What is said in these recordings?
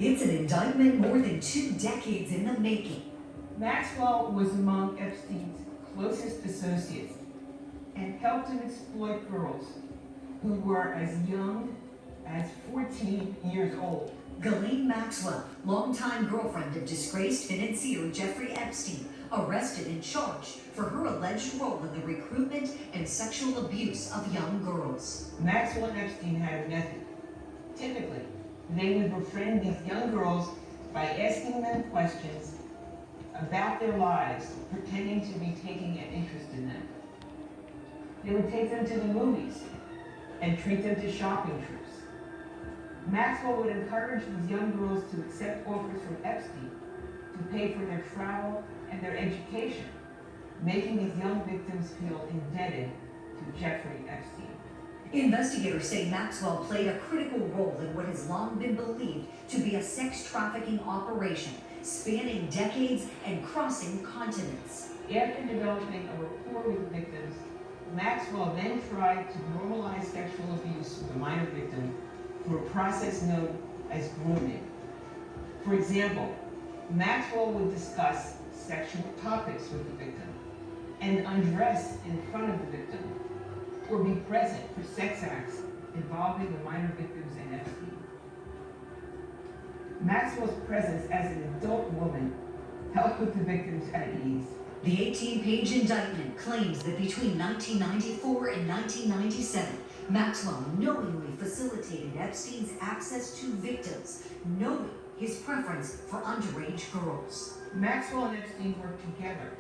It's an indictment more than 2 decades in the making. Maxwell was among Epstein's closest associates and helped him exploit girls who were as young as 14 years old. Ghislaine Maxwell, longtime girlfriend of disgraced financier Jeffrey Epstein, arrested and charged for her alleged role in the recruitment and sexual abuse of young girls. Maxwell and Epstein had a method. Typically, they would befriend these young girls by asking them questions about their lives, pretending to be taking an interest in them. They would take them to the movies and treat them to shopping trips. Maxwell would encourage these young girls to accept offers from Epstein to pay for their travel and their education, making these young victims feel indebted to Jeffrey Epstein. Investigators say Maxwell played a critical role in what has long been believed to be a sex trafficking operation spanning decades and crossing continents. After developing a rapport with victims, Maxwell then tried to normalize sexual abuse with a minor victim through a process known as grooming. For example, Maxwell would discuss sexual topics with the victim and undress in front of the victim or be present for sex acts involving the minor victims and Epstein. Maxwell's presence as an adult woman helped put the victims at ease. The 18-page indictment claims that between 1994 and 1997, Maxwell knowingly facilitated Epstein's access to victims, knowing his preference for underage girls. Maxwell and Epstein worked together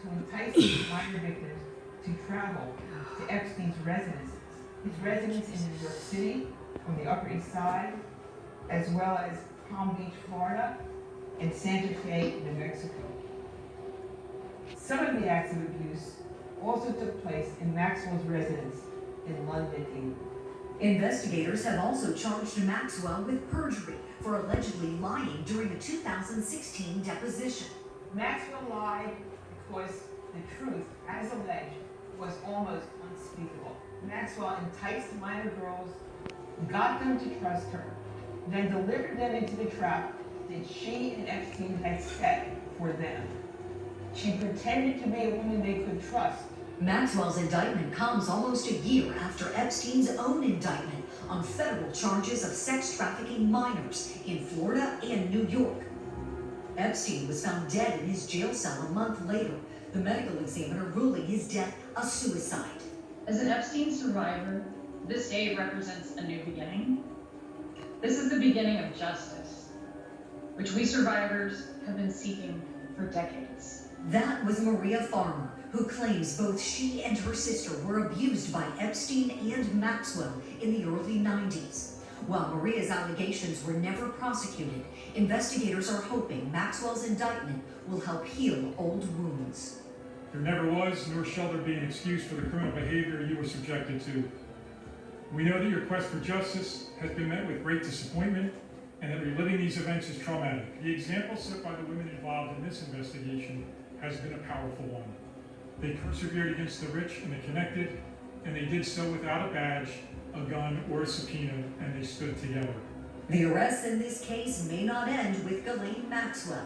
to entice these minor victims to travel to Epstein's residences. His residence in New York City, on the Upper East Side, as well as Palm Beach, Florida, and Santa Fe, New Mexico. Some of the acts of abuse also took place in Maxwell's residence in London, England. Investigators have also charged Maxwell with perjury for allegedly lying during a 2016 deposition. Maxwell lied because the truth, as alleged, was almost unspeakable. Maxwell enticed minor girls, got them to trust her, then delivered them into the trap that she and Epstein had set for them. She pretended to be a woman they could trust. Maxwell's indictment comes almost a year after Epstein's own indictment on federal charges of sex trafficking minors in Florida and New York. Epstein was found dead in his jail cell a month later, the medical examiner ruling his death a suicide. As an Epstein survivor, this day represents a new beginning. This is the beginning of justice, which we survivors have been seeking for decades. That was Maria Farmer, who claims both she and her sister were abused by Epstein and Maxwell in the early 90s. While Maria's allegations were never prosecuted, investigators are hoping Maxwell's indictment will help heal old wounds. There never was, nor shall there be an excuse for the criminal behavior you were subjected to. We know that your quest for justice has been met with great disappointment, and that reliving these events is traumatic. The example set by the women involved in this investigation has been a powerful one. They persevered against the rich and the connected, and they did so without a badge, a gun, or a subpoena, and they stood together. The arrests in this case may not end with Ghislaine Maxwell.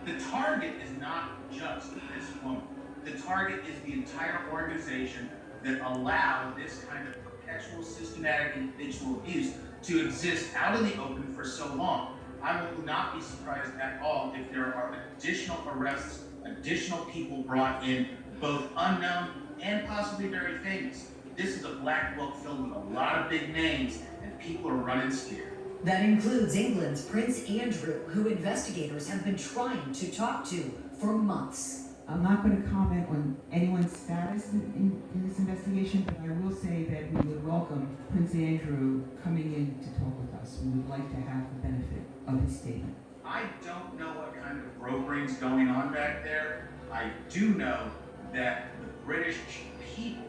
The target is not just this woman. The target is the entire organization that allowed this kind of perpetual systematic and habitual abuse to exist out in the open for so long. I will not be surprised at all if there are additional arrests, additional people brought in, both unknown and possibly very famous. This is a black book filled with a lot of big names, and people are running scared. That includes England's Prince Andrew, who investigators have been trying to talk to for months. I'm not going to comment on anyone's status in this investigation, but I will say that we would welcome Prince Andrew coming in to talk with us. We would like to have the benefit of his statement. I don't know what kind of brokering's going on back there. I do know that the British people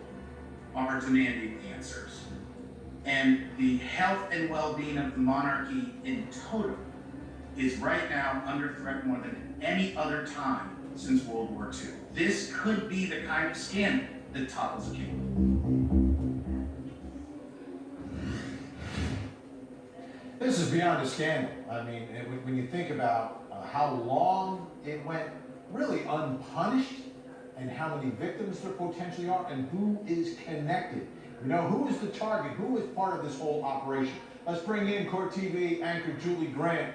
are demanding answers. And the health and well-being of the monarchy in total is right now under threat more than any other time since World War II. This could be the kind of scandal that topples a king. This is is beyond a scandal. I mean, when you think about how long it went really unpunished and how many victims there potentially are and who is connected. You know, who is the target? Who is part of this whole operation? Let's bring in Court TV anchor Julie Grant.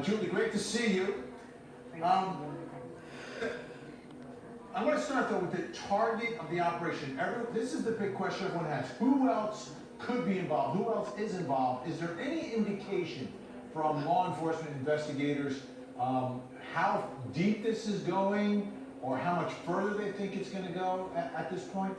Julie, great to see you. I'm going to start though with the target of the operation. This is the big question everyone has. Who else could be involved? Who else is involved? Is there any indication from law enforcement investigators how deep this is going or how much further they think it's going to go at this point?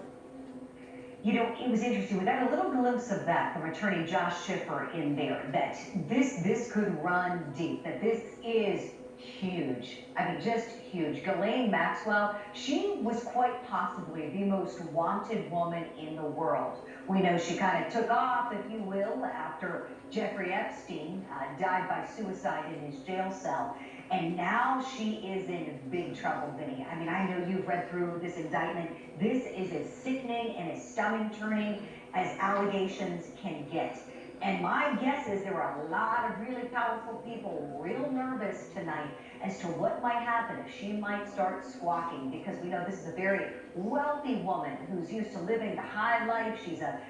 You know, it was interesting. We got a little glimpse of that from attorney Josh Schiffer in there, that this could run deep, that this is huge. I mean, just huge. Ghislaine Maxwell, she was quite possibly the most wanted woman in the world. We know she kind of took off, if you will, after Jeffrey Epstein died by suicide in his jail cell. And now she is in big trouble, Vinny. I mean, I know you've read through this indictment. This is as sickening and as stomach-turning as allegations can get. And my guess is there are a lot of really powerful people real nervous tonight as to what might happen if she might start squawking, because we know this is a very wealthy woman who's used to living the high life. She's a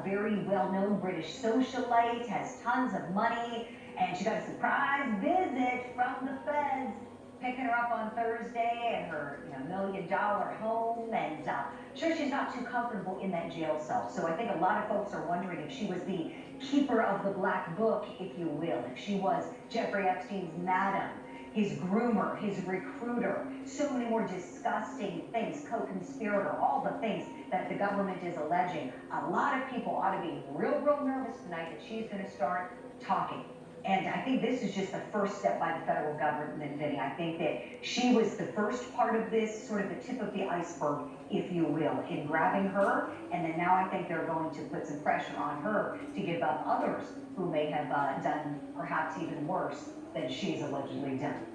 very well-known British socialite, has tons of money, and she got a surprise visit from the feds picking her up on Thursday at her $1 million home, and sure, she's not too comfortable in that jail cell. So I think a lot of folks are wondering if she was the keeper of the black book, if you will, if she was Jeffrey Epstein's madam, his groomer, his recruiter, so many more disgusting things, co-conspirator, all the things that the government is alleging. A lot of people ought to be real nervous tonight that she's going to start talking. And I think this is just the first step by the federal government, Vinny. I think that she was the first part of this, sort of the tip of the iceberg, if you will, in grabbing her. And then now I think they're going to put some pressure on her to give up others who may have done perhaps even worse than she's allegedly done.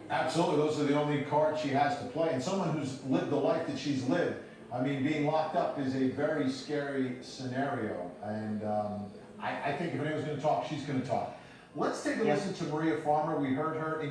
Absolutely, those are the only cards she has to play. And someone who's lived the life that she's lived, I mean, being locked up is a very scary scenario. And I think if anyone's going to talk, she's going to talk. Let's take a listen to Maria Farmer. We heard her in